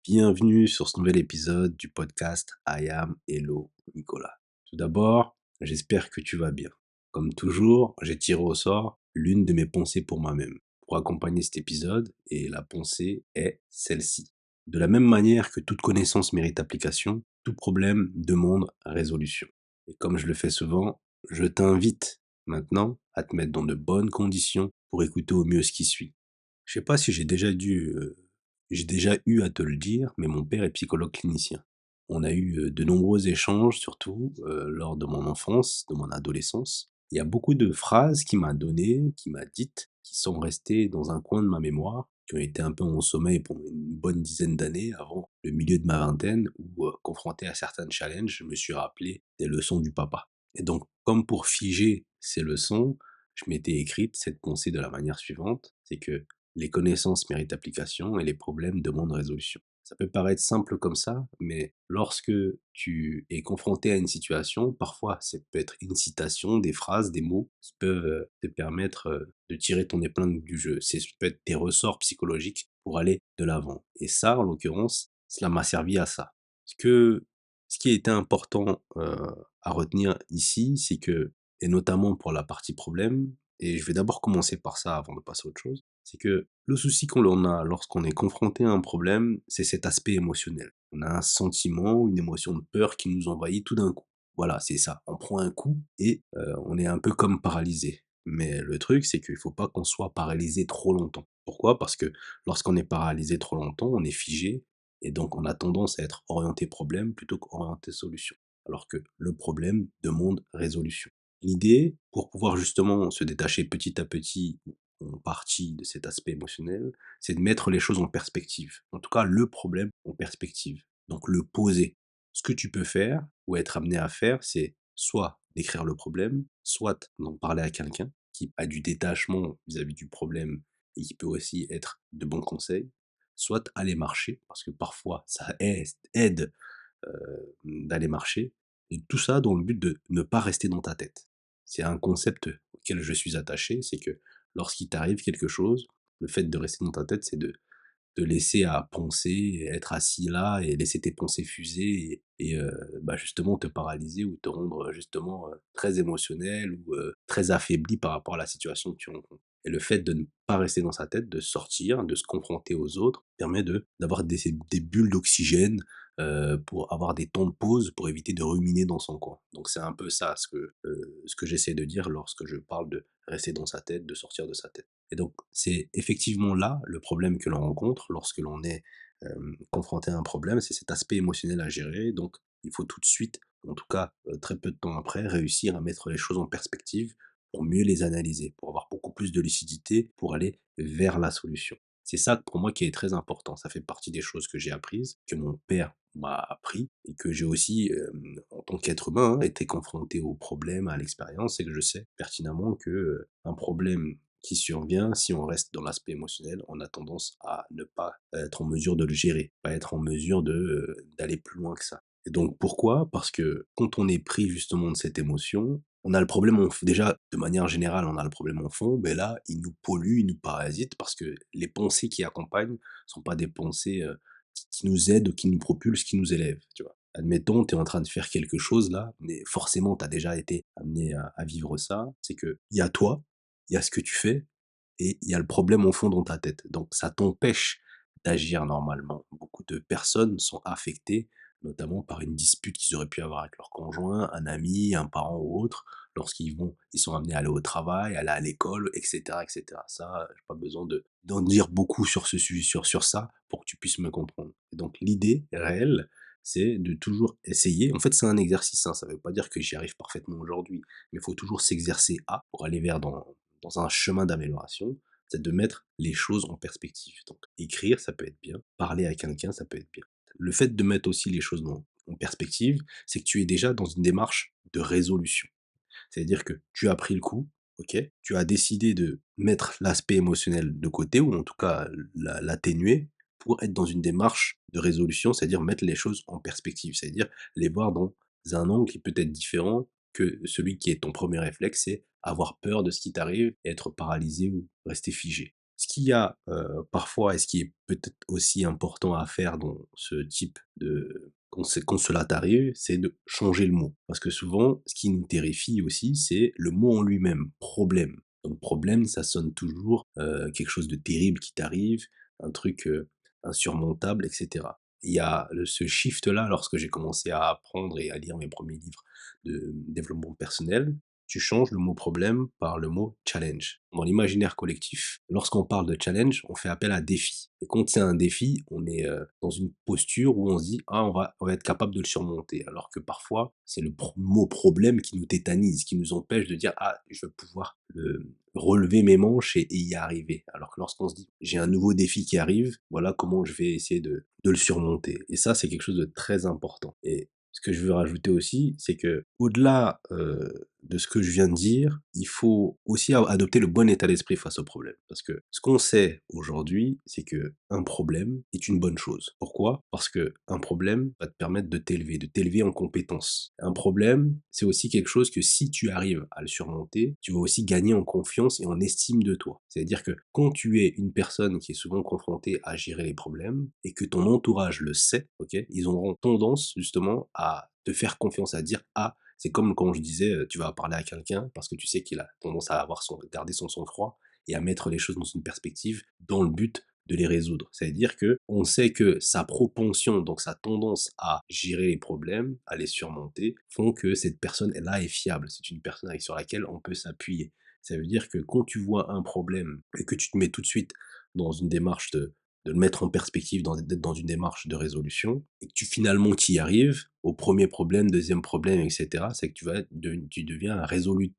Bienvenue sur ce nouvel épisode du podcast I am Hello Nicolas. Tout d'abord, j'espère que tu vas bien. Comme toujours, j'ai tiré au sort l'une de mes pensées pour moi-même pour accompagner cet épisode et la pensée est celle-ci. De la même manière que toute connaissance mérite application, tout problème demande résolution. Et comme je le fais souvent, je t'invite maintenant à te mettre dans de bonnes conditions pour écouter au mieux ce qui suit. Je sais pas si j'ai déjà eu à te le dire, mais mon père est psychologue clinicien. On a eu de nombreux échanges, surtout lors de mon enfance, de mon adolescence. Il y a beaucoup de phrases qu'il m'a données, qu'il m'a dites, qui sont restées dans un coin de ma mémoire, qui ont été un peu en sommeil pendant une bonne dizaine d'années avant le milieu de ma vingtaine, où confronté à certains challenges, je me suis rappelé des leçons du papa. Et donc, comme pour figer ces leçons, je m'étais écrite cette pensée de la manière suivante, c'est que les connaissances méritent application et les problèmes demandent résolution. Ça peut paraître simple comme ça, mais lorsque tu es confronté à une situation, parfois ça peut être une citation, des phrases, des mots qui peuvent te permettre de tirer ton épingle du jeu. Ça peut être des ressorts psychologiques pour aller de l'avant. Et ça, en l'occurrence, cela m'a servi à ça. Ce qui était important à retenir ici, c'est que, et notamment pour la partie problème, et je vais d'abord commencer par ça avant de passer à autre chose, c'est que le souci qu'on en a lorsqu'on est confronté à un problème, c'est cet aspect émotionnel. On a un sentiment, une émotion de peur qui nous envahit tout d'un coup. Voilà, c'est ça. On prend un coup et on est un peu comme paralysé. Mais le truc, c'est qu'il ne faut pas qu'on soit paralysé trop longtemps. Pourquoi? Parce que lorsqu'on est paralysé trop longtemps, on est figé et donc on a tendance à être orienté problème plutôt qu'orienté solution. Alors que le problème demande résolution. L'idée, pour pouvoir justement se détacher petit à petit en partie de cet aspect émotionnel, c'est de mettre les choses en perspective. En tout cas, le problème en perspective. Donc le poser. Ce que tu peux faire ou être amené à faire, c'est soit décrire le problème, soit d'en parler à quelqu'un qui a du détachement vis-à-vis du problème et qui peut aussi être de bons conseils, soit aller marcher, parce que parfois ça aide d'aller marcher, et tout ça dans le but de ne pas rester dans ta tête. C'est un concept auquel je suis attaché, c'est que lorsqu'il t'arrive quelque chose, le fait de rester dans ta tête, c'est de te laisser à penser, être assis là et laisser tes pensées fuser bah, justement te paralyser ou te rendre justement très émotionnel ou très affaibli par rapport à la situation que tu rencontres. Et le fait de ne pas rester dans sa tête, de sortir, de se confronter aux autres, permet d'avoir des bulles d'oxygène pour avoir des temps de pause, pour éviter de ruminer dans son coin. Donc c'est un peu ça ce que j'essaie de dire lorsque je parle de rester dans sa tête, de sortir de sa tête. Et donc, c'est effectivement là le problème que l'on rencontre lorsque l'on est confronté à un problème, c'est cet aspect émotionnel à gérer. Donc, il faut tout de suite, en tout cas très peu de temps après, réussir à mettre les choses en perspective pour mieux les analyser, pour avoir beaucoup plus de lucidité, pour aller vers la solution. C'est ça pour moi qui est très important. Ça fait partie des choses que j'ai apprises, que mon père m'a appris et que j'ai aussi, en tant qu'être humain, hein, été confronté aux problèmes, à l'expérience et que je sais pertinemment que un problème qui survient, si on reste dans l'aspect émotionnel, on a tendance à ne pas être en mesure de le gérer, pas être en mesure d'aller plus loin que ça. Et donc pourquoi? Parce que quand on est pris justement de cette émotion, on a le problème déjà, de manière générale, on a le problème en fond, mais là, il nous pollue, il nous parasite parce que les pensées qui accompagnent sont pas des pensées, qui nous aident ou qui nous propulsent, qui nous élèvent, tu vois? Admettons, tu es en train de faire quelque chose là, mais forcément tu as déjà été amené à vivre ça, c'est qu'il y a toi, il y a ce que tu fais et il y a le problème au fond dans ta tête. Donc ça t'empêche d'agir normalement. Beaucoup de personnes sont affectées, notamment par une dispute qu'ils auraient pu avoir avec leur conjoint, un ami, un parent ou autre, ils sont amenés à aller au travail, aller à l'école, etc., etc. Ça, j'ai pas besoin d'en dire beaucoup sur ce sujet, sur ça, pour que tu puisses me comprendre. Et donc l'idée réelle, c'est de toujours essayer. En fait, c'est un exercice, hein, ça veut pas dire que j'y arrive parfaitement aujourd'hui, mais il faut toujours s'exercer à pour aller dans un chemin d'amélioration, c'est de mettre les choses en perspective. Donc écrire, ça peut être bien, parler à quelqu'un, ça peut être bien. Le fait de mettre aussi les choses en perspective, c'est que tu es déjà dans une démarche de résolution. C'est-à-dire que tu as pris le coup, OK, tu as décidé de mettre l'aspect émotionnel de côté ou en tout cas l'atténuer pour être dans une démarche de résolution, c'est-à-dire mettre les choses en perspective, c'est-à-dire les voir dans un angle qui peut être différent que celui qui est ton premier réflexe, c'est avoir peur de ce qui t'arrive et être paralysé ou rester figé. Ce qu'il y a, parfois et ce qui est peut-être aussi important à faire dans ce type de quand cela t'arrive, c'est de changer le mot. Parce que souvent, ce qui nous terrifie aussi, c'est le mot en lui-même, problème. Donc problème, ça sonne toujours, quelque chose de terrible qui t'arrive, un truc, insurmontable et cetera. Il y a ce shift-là lorsque j'ai commencé à apprendre et à lire mes premiers livres de développement personnel, tu changes le mot problème par le mot challenge. Dans l'imaginaire collectif, lorsqu'on parle de challenge, on fait appel à défi. Et quand c'est un défi, on est dans une posture où on se dit ah on va être capable de le surmonter. Alors que parfois c'est le mot problème qui nous tétanise, qui nous empêche de dire ah je vais pouvoir relever mes manches et y arriver. Alors que lorsqu'on se dit j'ai un nouveau défi qui arrive, voilà comment je vais essayer de le surmonter. Et ça c'est quelque chose de très important. Et ce que je veux rajouter aussi, c'est que au-delà, de ce que je viens de dire, il faut aussi adopter le bon état d'esprit face au problème. Parce que ce qu'on sait aujourd'hui, c'est que un problème est une bonne chose. Pourquoi? Parce que un problème va te permettre de t'élever en compétence. Un problème, c'est aussi quelque chose que si tu arrives à le surmonter, tu vas aussi gagner en confiance et en estime de toi. C'est-à-dire que quand tu es une personne qui est souvent confrontée à gérer les problèmes et que ton entourage le sait, OK, ils auront tendance justement à te faire confiance, à dire: «Ah» c'est comme quand je disais, tu vas parler à quelqu'un parce que tu sais qu'il a tendance à avoir garder son sang-froid et à mettre les choses dans une perspective dans le but de les résoudre. C'est-à-dire que on sait que sa propension, donc sa tendance à gérer les problèmes, à les surmonter, font que cette personne-là est fiable. C'est une personne sur laquelle on peut s'appuyer. Ça veut dire que quand tu vois un problème et que tu te mets tout de suite dans une démarche de le mettre en perspective, d'être dans une démarche de résolution, et que tu finalement tu y arrives, au premier problème, deuxième problème, etc., c'est que tu deviens un résolu,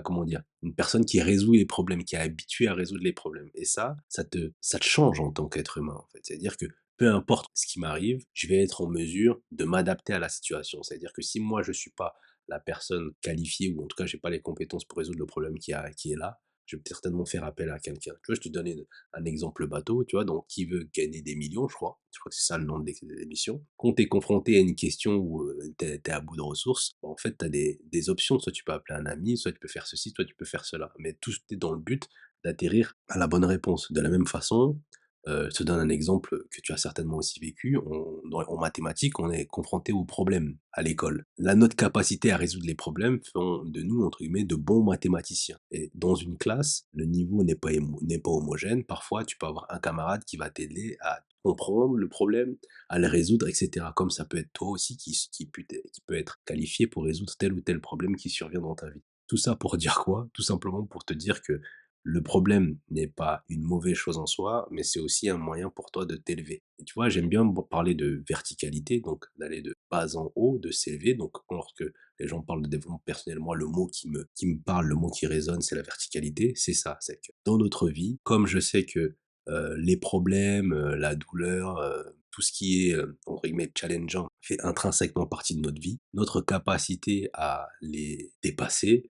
comment dire, une personne qui résout les problèmes, qui est habituée à résoudre les problèmes. Et ça te change en tant qu'être humain, en fait. C'est-à-dire que peu importe ce qui m'arrive, je vais être en mesure de m'adapter à la situation. C'est-à-dire que si moi je suis pas la personne qualifiée, ou en tout cas j'ai pas les compétences pour résoudre le problème qui est là, je vais certainement faire appel à quelqu'un. Tu vois, je te donne un exemple bateau, tu vois, donc qui veut gagner des millions, je crois que c'est ça le nom de l'émission. Quand tu es confronté à une question où tu es à bout de ressources, bah, en fait, tu as des options. Soit tu peux appeler un ami, soit tu peux faire ceci, soit tu peux faire cela. Mais tout est dans le but d'atterrir à la bonne réponse. De la même façon, je te donne un exemple que tu as certainement aussi vécu. En mathématiques, on est confronté aux problèmes à l'école. Là, notre capacité à résoudre les problèmes font de nous, entre guillemets, de bons mathématiciens. Et dans une classe, le niveau n'est pas homogène. Parfois, tu peux avoir un camarade qui va t'aider à comprendre le problème, à le résoudre, etc. Comme ça peut être toi aussi qui peut être qualifié pour résoudre tel ou tel problème qui survient dans ta vie. Tout ça pour dire quoi? Tout simplement pour te dire que le problème n'est pas une mauvaise chose en soi, mais c'est aussi un moyen pour toi de t'élever. Et tu vois, j'aime bien parler de verticalité, donc d'aller de bas en haut, de s'élever. Donc, lorsque les gens parlent de développement personnel, moi, le mot qui me parle, le mot qui résonne, c'est la verticalité. C'est ça, c'est que dans notre vie, comme je sais que les problèmes, la douleur, tout ce qui est, entre guillemets, challengeant fait intrinsèquement partie de notre vie, notre capacité à les dépasser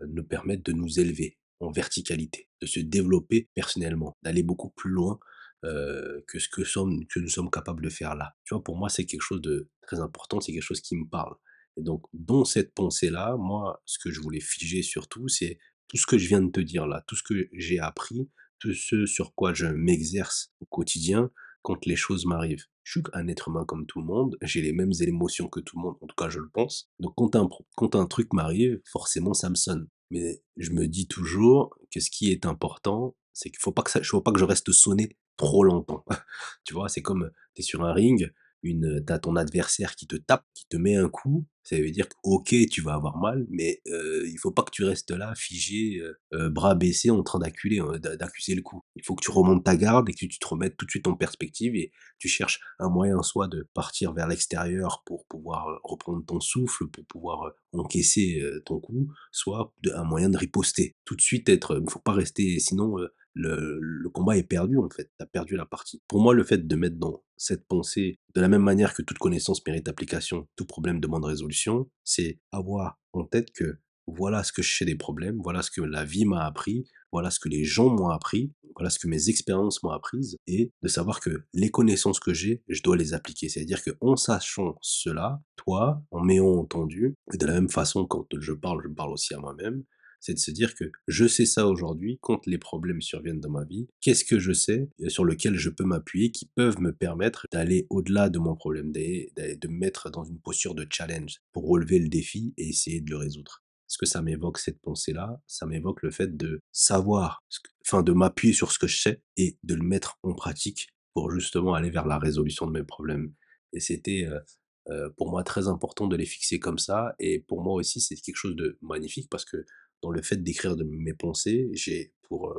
nous permettent de nous élever en verticalité, de se développer personnellement, d'aller beaucoup plus loin que nous sommes capables de faire là. Tu vois, pour moi, c'est quelque chose de très important, c'est quelque chose qui me parle. Et donc, dans cette pensée-là, moi, ce que je voulais figer surtout, c'est tout ce que je viens de te dire là, tout ce que j'ai appris, tout ce sur quoi je m'exerce au quotidien quand les choses m'arrivent. Je suis un être humain comme tout le monde, j'ai les mêmes émotions que tout le monde, en tout cas je le pense. Donc quand un truc m'arrive, forcément ça me sonne. Mais je me dis toujours que ce qui est important, c'est qu'il faut pas que je reste sonné trop longtemps. Tu vois? C'est comme, tu es sur un ring, tu ton adversaire qui te tape, qui te met un coup, ça veut dire que, OK, tu vas avoir mal, mais il faut pas que tu restes là figé, bras baissés en train d'accuser le coup. Il faut que tu remontes ta garde et que tu te remettes tout de suite en perspective et tu cherches un moyen soit de partir vers l'extérieur pour pouvoir, reprendre ton souffle, pour pouvoir, encaisser, ton coup, soit un moyen de riposter. Tout de suite être, faut pas rester sinon, le combat est perdu en fait, tu as perdu la partie. Pour moi, le fait de mettre dans cette pensée, de la même manière que toute connaissance mérite application, tout problème demande résolution, c'est avoir en tête que voilà ce que je sais des problèmes, voilà ce que la vie m'a appris, voilà ce que les gens m'ont appris, voilà ce que mes expériences m'ont apprises, et de savoir que les connaissances que j'ai, je dois les appliquer. C'est-à-dire qu'en sachant cela, toi, en m'ayant entendu, et de la même façon quand je parle aussi à moi-même, C'est de se dire que je sais ça aujourd'hui, quand les problèmes surviennent dans ma vie, qu'est-ce que je sais sur lequel je peux m'appuyer qui peuvent me permettre d'aller au-delà de mon problème, de me mettre dans une posture de challenge pour relever le défi et essayer de le résoudre. Ce que ça m'évoque cette pensée-là, ça m'évoque le fait de savoir, de m'appuyer sur ce que je sais et de le mettre en pratique pour justement aller vers la résolution de mes problèmes. Et c'était pour moi très important de les fixer comme ça. Et pour moi aussi, c'est quelque chose de magnifique parce que dans le fait d'écrire de mes pensées, j'ai pour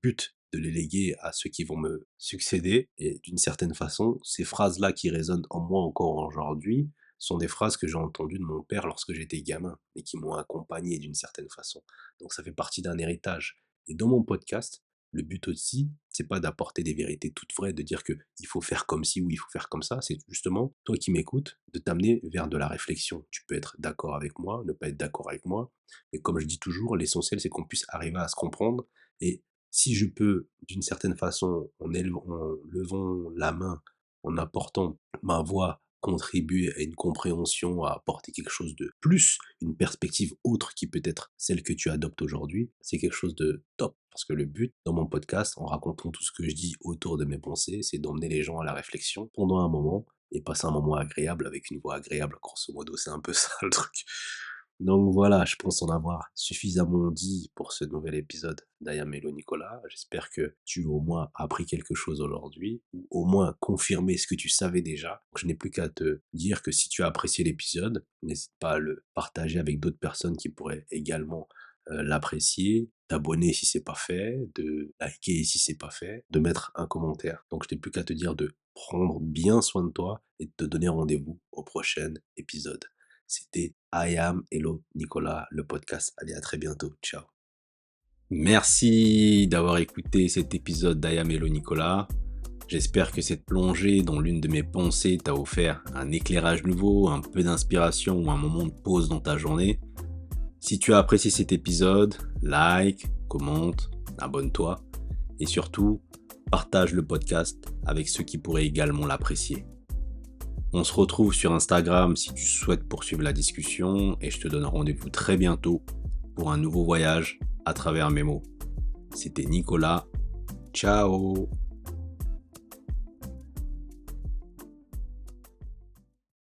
but de les léguer à ceux qui vont me succéder. Et d'une certaine façon, ces phrases-là qui résonnent en moi encore aujourd'hui sont des phrases que j'ai entendues de mon père lorsque j'étais gamin et qui m'ont accompagné d'une certaine façon. Donc ça fait partie d'un héritage. Et dans mon podcast, le but aussi, c'est pas d'apporter des vérités toutes vraies, de dire que il faut faire comme ci ou il faut faire comme ça. C'est justement, toi qui m'écoutes, de t'amener vers de la réflexion. Tu peux être d'accord avec moi, ne pas être d'accord avec moi. Mais comme je dis toujours, l'essentiel, c'est qu'on puisse arriver à se comprendre. Et si je peux, d'une certaine façon, en levant la main, en apportant ma voix, contribuer à une compréhension, à apporter quelque chose de plus, une perspective autre qui peut être celle que tu adoptes aujourd'hui, c'est quelque chose de top. Parce que le but, dans mon podcast, en racontant tout ce que je dis autour de mes pensées, c'est d'emmener les gens à la réflexion pendant un moment et passer un moment agréable avec une voix agréable, grosso modo. C'est un peu ça le truc. Donc voilà, je pense en avoir suffisamment dit pour ce nouvel épisode d'Ayamelo Nicolas. J'espère que tu as au moins appris quelque chose aujourd'hui, ou au moins confirmé ce que tu savais déjà. Je n'ai plus qu'à te dire que si tu as apprécié l'épisode, n'hésite pas à le partager avec d'autres personnes qui pourraient également l'apprécier, t'abonner si c'est pas fait, de liker si c'est pas fait, de mettre un commentaire. Donc je n'ai plus qu'à te dire de prendre bien soin de toi et de te donner rendez-vous au prochain épisode. C'était I Am Hello Nicolas, le podcast. Allez, à très bientôt. Ciao. Merci d'avoir écouté cet épisode d'I Am Hello Nicolas. J'espère que cette plongée dans l'une de mes pensées t'a offert un éclairage nouveau, un peu d'inspiration ou un moment de pause dans ta journée. Si tu as apprécié cet épisode, like, commente, abonne-toi et surtout, partage le podcast avec ceux qui pourraient également l'apprécier. On se retrouve sur Instagram si tu souhaites poursuivre la discussion et je te donne rendez-vous très bientôt pour un nouveau voyage à travers mes mots. C'était Nicolas. Ciao!